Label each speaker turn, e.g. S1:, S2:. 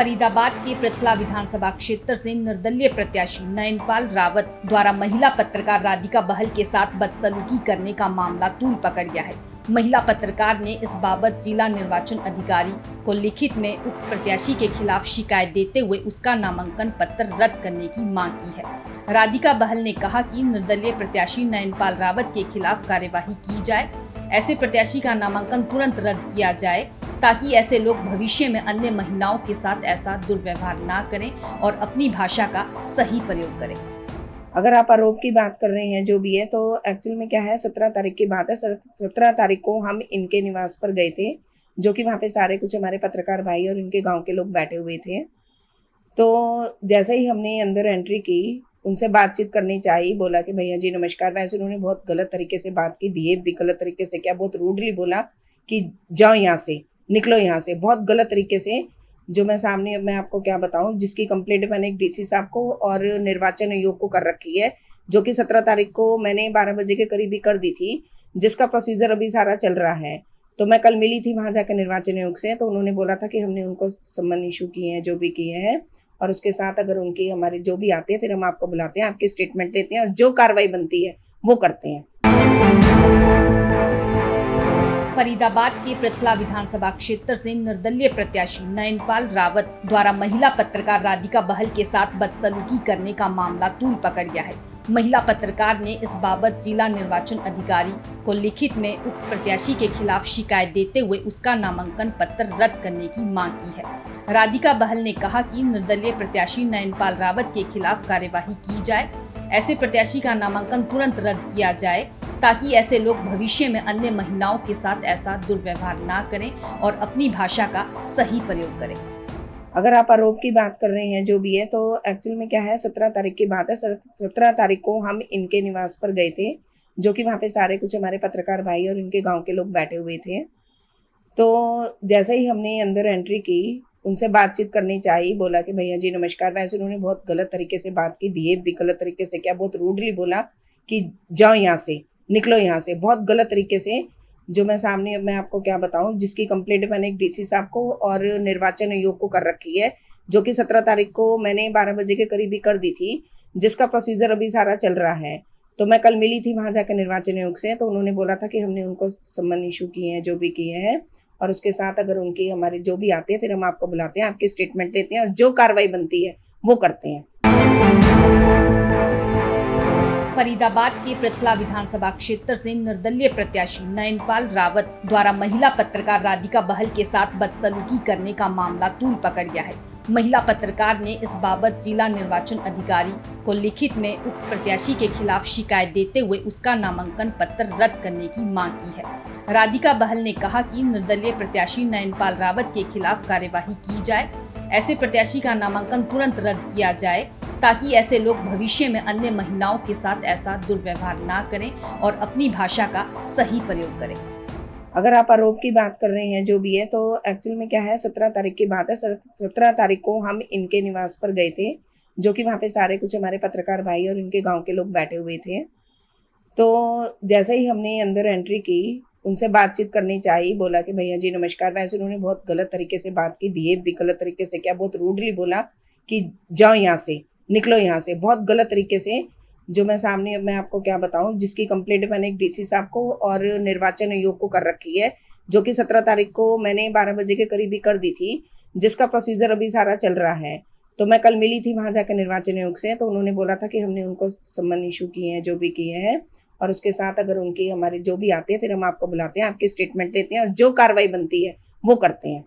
S1: फरीदाबाद के पृथला विधानसभा क्षेत्र से निर्दलीय प्रत्याशी नयनपाल रावत द्वारा महिला पत्रकार राधिका बहल के साथ बदसलूकी करने का मामला तूल पकड़ गया है। महिला पत्रकार ने इस बाबत जिला निर्वाचन अधिकारी को लिखित में उक्त प्रत्याशी के खिलाफ शिकायत देते हुए उसका नामांकन पत्र रद्द करने की मांग की है। राधिका बहल ने कहा कि निर्दलीय प्रत्याशी नयनपाल रावत के खिलाफ कार्यवाही की जाए, ऐसे प्रत्याशी का नामांकन तुरंत रद्द किया जाए ताकि ऐसे लोग भविष्य में अन्य महिलाओं के साथ ऐसा दुर्व्यवहार ना करें और अपनी भाषा का सही प्रयोग करें।
S2: अगर आप आरोप की बात कर रहे हैं जो भी है, तो एक्चुअल में क्या है, 17 तारीख की बात है। 17 तारीख को हम इनके निवास पर गए थे, जो कि वहाँ पे सारे कुछ हमारे पत्रकार भाई और इनके गांव के लोग बैठे हुए थे। तो जैसे ही हमने अंदर एंट्री की, उनसे बातचीत करनी चाहिए, बोला कि भैया जी नमस्कार। वैसे उन्होंने बहुत गलत तरीके से बात की, बिहेव भी गलत तरीके से किया, बहुत रूडली बोला कि जाओ यहाँ से, निकलो यहाँ से, बहुत गलत तरीके से। जो मैं सामने, अब मैं आपको क्या बताऊं, जिसकी कंप्लेंट मैंने एक डीसी साहब को और निर्वाचन आयोग को कर रखी है, जो कि 17 तारीख को मैंने 12 बजे के करीब ही कर दी थी, जिसका प्रोसीजर अभी सारा चल रहा है। तो मैं कल मिली थी वहां जाकर निर्वाचन आयोग से, तो उन्होंने बोला था कि हमने उनको सम्मन इशू किए हैं, जो भी किए हैं, और उसके साथ अगर उनकी हमारे जो भी आते हैं फिर हम आपको बुलाते हैं, आपकी स्टेटमेंट लेते हैं और जो कार्रवाई बनती है वो करते हैं।
S1: फरीदाबाद के पृथला विधानसभा क्षेत्र से निर्दलीय प्रत्याशी नयनपाल रावत द्वारा महिला पत्रकार राधिका बहल के साथ बदसलूकी करने का मामला तूल पकड़ गया है। महिला पत्रकार ने इस बाबत जिला निर्वाचन अधिकारी को लिखित में उक्त प्रत्याशी के खिलाफ शिकायत देते हुए उसका नामांकन पत्र रद्द करने की मांग की है। राधिका बहल ने कहा कि निर्दलीय प्रत्याशी नयनपाल रावत के खिलाफ कार्यवाही की जाए, ऐसे प्रत्याशी का नामांकन तुरंत रद्द किया जाए ताकि ऐसे लोग भविष्य में अन्य महिलाओं के साथ ऐसा दुर्व्यवहार ना करें और अपनी भाषा का सही प्रयोग करें।
S2: अगर आप आरोप की बात कर रहे हैं जो भी है, तो एक्चुअल में क्या है, 17 तारीख की बात है। 17 तारीख को हम इनके निवास पर गए थे, जो कि वहाँ पे सारे कुछ हमारे पत्रकार भाई और इनके गांव के लोग बैठे हुए थे। तो जैसे ही हमने अंदर एंट्री की, उनसे बातचीत करनी चाहिए, बोला कि भैया जी नमस्कार। वैसे उन्होंने बहुत गलत तरीके से बात की, बिहेव भी गलत तरीके से किया, बहुत रूडली बोला कि जाओ यहाँ से, निकलो यहाँ से, बहुत गलत तरीके से। जो मैं सामने, अब मैं आपको क्या बताऊं, जिसकी कंप्लेंट मैंने एक डीसी साहब को और निर्वाचन आयोग को कर रखी है, जो कि 17 तारीख को मैंने 12 बजे के करीब ही कर दी थी, जिसका प्रोसीजर अभी सारा चल रहा है। तो मैं कल मिली थी वहां जाकर निर्वाचन आयोग से, तो उन्होंने बोला था कि हमने उनको सम्मन इशू किए हैं, जो भी किए हैं, और उसके साथ अगर उनकी हमारे जो भी आते हैं फिर हम आपको बुलाते हैं, आपकी स्टेटमेंट लेते हैं और जो कार्रवाई बनती है वो करते हैं।
S1: फरीदाबाद के पृथला विधानसभा क्षेत्र से निर्दलीय प्रत्याशी नयनपाल रावत द्वारा महिला पत्रकार राधिका बहल के साथ बदसलूकी करने का मामला तूल पकड़ गया है। महिला पत्रकार ने इस बाबत जिला निर्वाचन अधिकारी को लिखित में उक्त प्रत्याशी के खिलाफ शिकायत देते हुए उसका नामांकन पत्र रद्द करने की मांग की है। राधिका बहल ने कहा कि निर्दलीय प्रत्याशी नयनपाल रावत के खिलाफ कार्यवाही की जाए, ऐसे प्रत्याशी का नामांकन तुरंत रद्द किया जाए ताकि ऐसे लोग भविष्य में अन्य महिलाओं के साथ ऐसा दुर्व्यवहार ना करें और अपनी भाषा का सही प्रयोग करें।
S2: अगर आप आरोप की बात कर रहे हैं जो भी है, तो एक्चुअल में क्या है, 17 तारीख की बात है। 17 तारीख को हम इनके निवास पर गए थे, जो कि वहाँ पे सारे कुछ हमारे पत्रकार भाई और इनके गांव के लोग बैठे हुए थे। तो जैसे ही हमने अंदर एंट्री की, उनसे बातचीत करनी चाहिए, बोला कि भैया जी नमस्कार। वैसे उन्होंने बहुत गलत तरीके से बात की, बिहेव भी गलत तरीके से किया, बहुत रूडली बोला कि जाओ यहाँ से, निकलो यहाँ से, बहुत गलत तरीके से। जो मैं सामने, अब मैं आपको क्या बताऊं, जिसकी कंप्लेंट मैंने एक डीसी साहब को और निर्वाचन आयोग को कर रखी है, जो कि 17 तारीख को मैंने 12 बजे के करीब ही कर दी थी, जिसका प्रोसीजर अभी सारा चल रहा है। तो मैं कल मिली थी वहां जाकर निर्वाचन आयोग से, तो उन्होंने बोला था कि हमने उनको सम्मन इशू किए हैं, जो भी किए हैं, और उसके साथ अगर उनकी हमारे जो भी आते हैं फिर हम आपको बुलाते हैं, आपकी स्टेटमेंट लेते हैं और जो कार्रवाई बनती है वो करते हैं।